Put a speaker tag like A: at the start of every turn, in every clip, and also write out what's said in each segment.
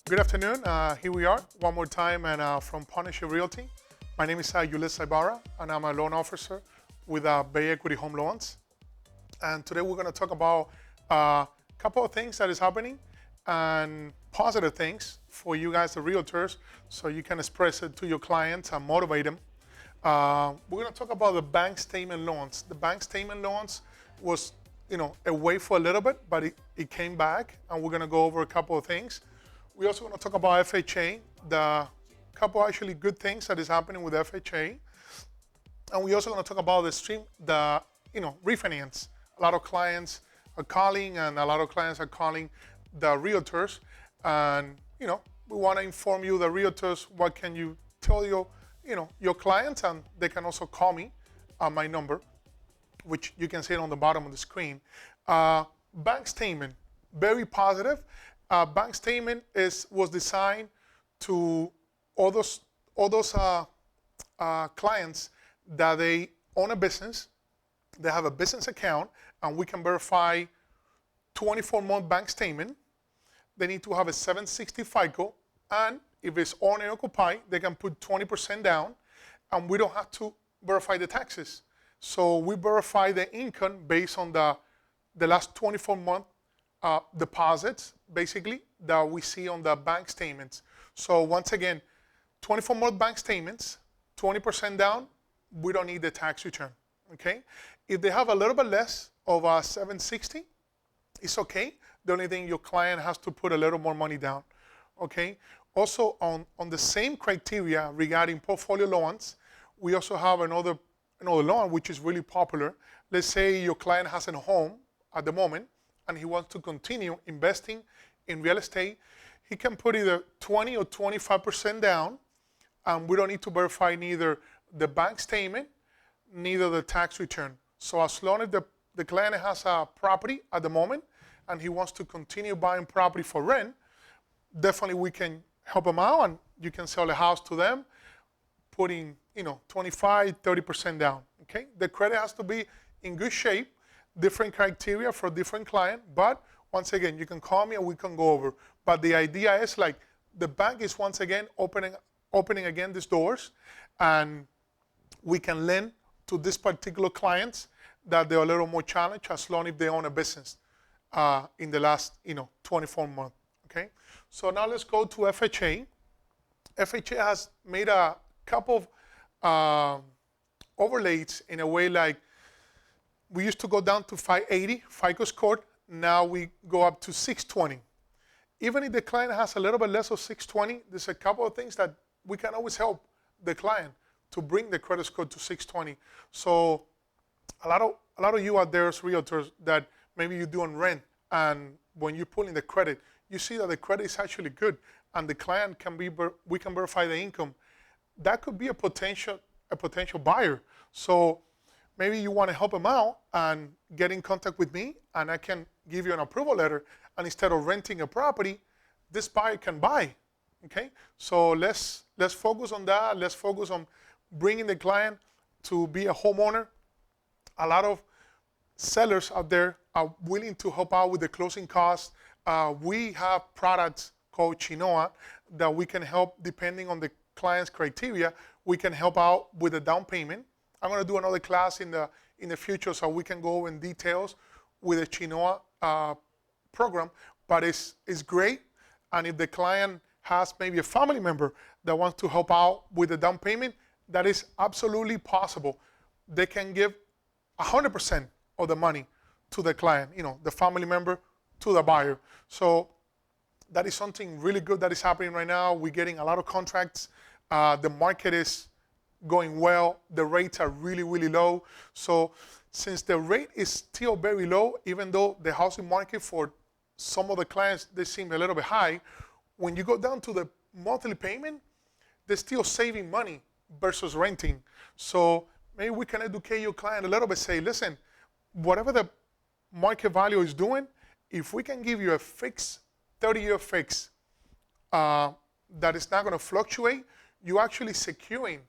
A: Good afternoon. Here we are one more time and from Partnership Realty. My name is Eulises Ibarra and I'm a loan officer with Bay Equity Home Loans. And today we're going to talk about a couple of things that is happening and positive things for you guys, the realtors, so you can express it to your clients and motivate them. We're going to talk about the bank statement loans. The bank statement loans was, away for a little bit, but it came back, and we're going to go over a couple of things. We're also going to talk about FHA, the couple actually good things that is happening with FHA, and we're also going to talk about the refinance. A lot of clients are calling, and a lot of clients are calling the realtors, and we want to inform you, the realtors, what can you tell your clients, and they can also call me on my number, which you can see it on the bottom of the screen. Bank statement, very positive. Bank statement was designed to all those clients that they own a business, they have a business account, and we can verify 24-month bank statement. They need to have a 760 FICO, and if it's owner occupied, they can put 20% down, and we don't have to verify the taxes. So we verify the income based on the last 24-month deposits, basically, that we see on the bank statements. So once again, 24-month bank statements, 20% down, we don't need the tax return, okay? If they have a little bit less of a 760, it's okay. The only thing, your client has to put a little more money down, okay? Also, on the same criteria regarding portfolio loans, we also have another loan which is really popular. Let's say your client has a home at the moment and he wants to continue investing in real estate. He can put either 20 or 25% down, and we don't need to verify neither the bank statement, neither the tax return. So as long as the client has a property at the moment and he wants to continue buying property for rent, definitely we can help him out, and you can sell the house to them, putting 25, 30% down, okay? The credit has to be in good shape, different criteria for different client, but once again, you can call me and we can go over. But the idea is, like, the bank is once again opening again these doors, and we can lend to this particular clients that they're a little more challenged, as long as they own a business in the last 24 months, okay? So now let's go to FHA. FHA has made a couple of overlays in a way, like we used to go down to 580 FICO score. Now we go up to 620. Even if the client has a little bit less of 620, there's a couple of things that we can always help the client to bring the credit score to 620. So a lot of you out there as realtors that maybe you're doing rent, and when you pull in the credit, you see that the credit is actually good, and the client we can verify the income. That could be a potential buyer. So maybe you want to help them out and get in contact with me, and I can give you an approval letter. And instead of renting a property, this buyer can buy. Okay? So let's focus on that. Let's focus on bringing the client to be a homeowner. A lot of sellers out there are willing to help out with the closing costs. We have products called Chinoa that we can help, depending on the client's criteria. We can help out with the down payment. I'm going to do another class in the future, so we can go in details with the Chinoa program. But it's great, and if the client has maybe a family member that wants to help out with the down payment, that is absolutely possible. They can give 100% of the money to the client, the family member to the buyer. So that is something really good that is happening right now. We're getting a lot of contracts. The market is going well. The rates are really, really low. So since the rate is still very low, even though the housing market for some of the clients, they seem a little bit high, when you go down to the monthly payment, they're still saving money versus renting. So maybe we can educate your client a little bit, say, listen, whatever the market value is doing, if we can give you a fixed 30-year fix that is not going to fluctuate, you're actually securing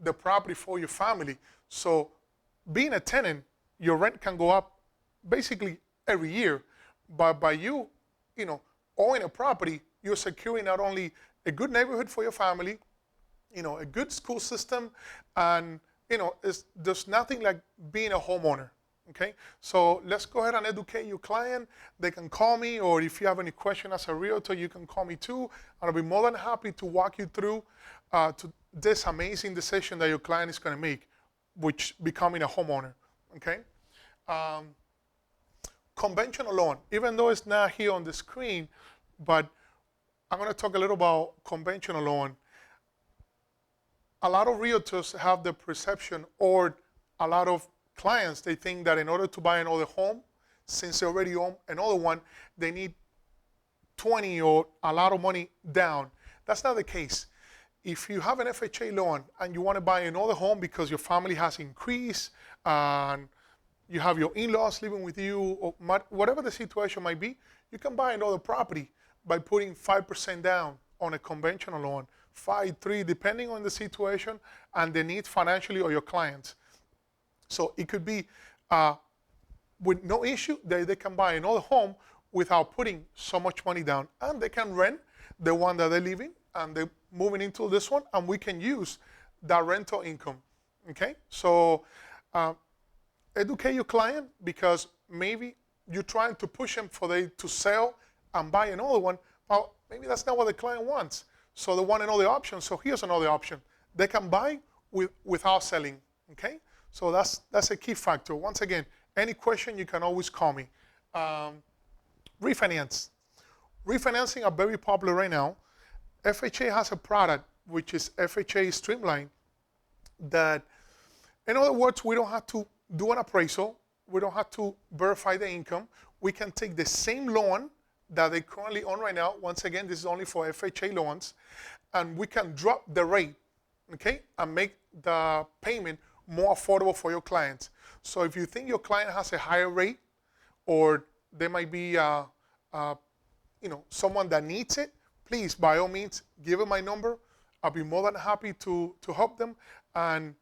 A: the property for your family. So being a tenant, your rent can go up basically every year. But by you, owning a property, you're securing not only a good neighborhood for your family, a good school system, and there's nothing like being a homeowner. Okay, so let's go ahead and educate your client. They can call me, or if you have any question as a realtor, you can call me too. And I'll be more than happy to walk you through to this amazing decision that your client is going to make, which becoming a homeowner. Okay, conventional loan, even though it's not here on the screen, but I'm going to talk a little about conventional loan. A lot of realtors have the perception, or a lot of clients, they think that in order to buy another home, since they already own another one, they need 20 or a lot of money down. That's not the case. If you have an FHA loan and you want to buy another home because your family has increased and you have your in-laws living with you, or whatever the situation might be, you can buy another property by putting 5% down on a conventional loan, 5, 3, depending on the situation and the needs financially of your clients. So it could be with no issue that they can buy another home without putting so much money down. And they can rent the one that they're living and they're moving into this one, and we can use that rental income. Okay? So educate your client, because maybe you're trying to push them for they to sell and buy another one. Well, maybe that's not what the client wants. So they want another option. So here's another option. They can buy without selling. Okay? So that's a key factor. Once again, any question, you can always call me. Refinance. Refinancing are very popular right now. FHA has a product, which is FHA Streamline, that, in other words, we don't have to do an appraisal. We don't have to verify the income. We can take the same loan that they currently own right now. Once again, this is only for FHA loans. And we can drop the rate, okay, and make the payment more affordable for your clients. So if you think your client has a higher rate, or there might be someone that needs it, please, by all means, give them my number. I'll be more than happy to help them. And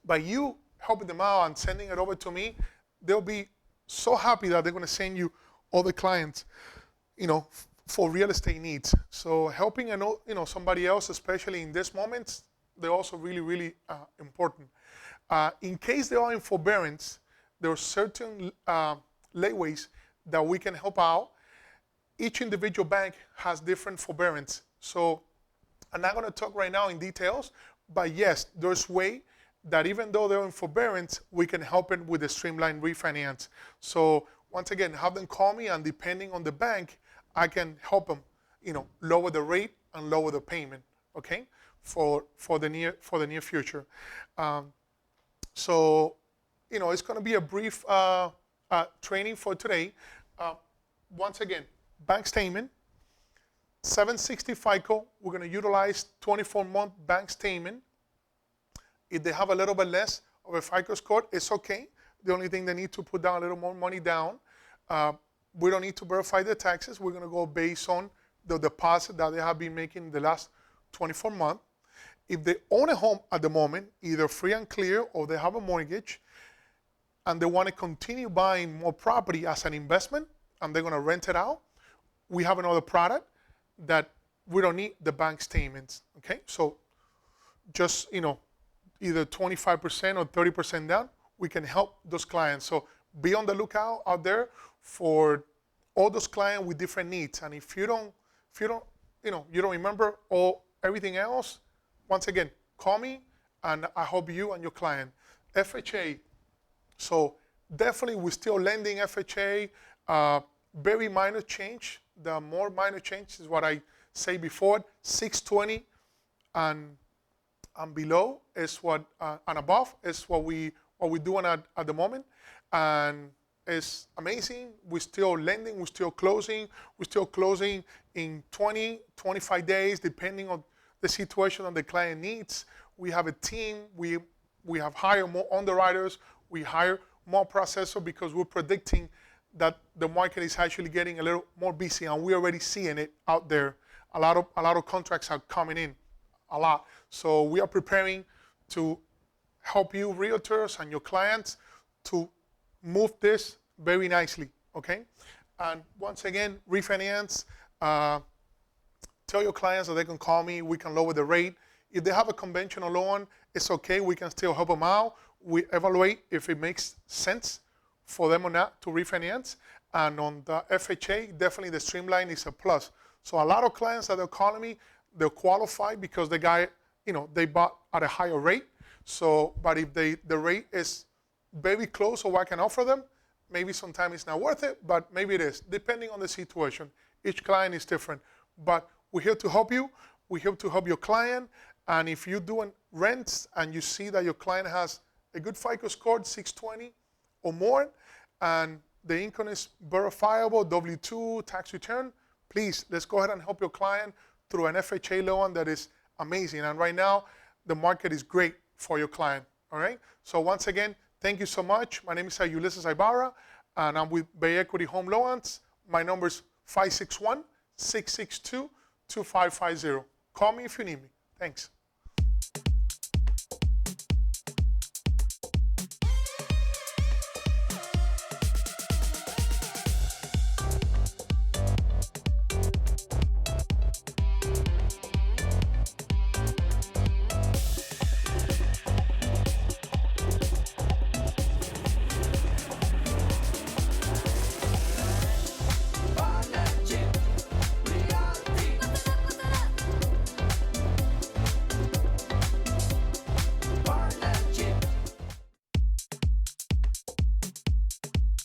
A: by you helping them out and sending it over to me, they'll be so happy that they're going to send you other clients, for real estate needs. So helping somebody else, especially in this moment, they're also really, really important. In case they are in forbearance, there are certain lateways that we can help out. Each individual bank has different forbearance. So I'm not going to talk right now in details, but yes, there's way that even though they're in forbearance, we can help them with the streamlined refinance. So once again, have them call me, and depending on the bank, I can help them, lower the rate and lower the payment, okay, for the near future. So, it's going to be a brief training for today. Once again, bank statement, 760 FICO. We're going to utilize 24-month bank statement. If they have a little bit less of a FICO score, it's okay. The only thing they need to put down a little more money down. We don't need to verify the taxes. We're going to go based on the deposit that they have been making in the last 24 months. If they own a home at the moment, either free and clear or they have a mortgage, and they want to continue buying more property as an investment, and they're going to rent it out, we have another product that we don't need the bank statements. Okay, so just either 25% or 30% down, we can help those clients. So be on the lookout out there for all those clients with different needs. And if you don't remember everything else, once again, call me, and I help you and your client. FHA. So definitely we're still lending FHA. Very minor change. The more minor change is what I say before. 620 and below is what, and above is what we're doing at the moment. And it's amazing. We're still lending. We're still closing. We're still closing in 20, 25 days, depending on the situation that the client needs. We have a team. We have hired more underwriters. We hire more processors, because we're predicting that the market is actually getting a little more busy, and we're already seeing it out there. A lot of contracts are coming in, a lot. So we are preparing to help you realtors and your clients to move this very nicely, okay? And once again, refinance, tell your clients that they can call me. We can lower the rate. If they have a conventional loan, it's okay. We can still help them out. We evaluate if it makes sense for them or not to refinance. And on the FHA, definitely the streamline is a plus. So a lot of clients that are calling me, they're qualified because the guy, they bought at a higher rate. So, but if the rate is very close to what I can offer them, maybe sometimes it's not worth it, but maybe it is, depending on the situation. Each client is different. But we're here to help you. We're here to help your client. And if you're doing rents and you see that your client has a good FICO score, 620 or more, and the income is verifiable, W-2, tax return, please, let's go ahead and help your client through an FHA loan that is amazing. And right now, the market is great for your client, all right? So once again, thank you so much. My name is Eulises Ibarra, and I'm with Bay Equity Home Loans. My number is 561-662-2550. Call me if you need me. Thanks.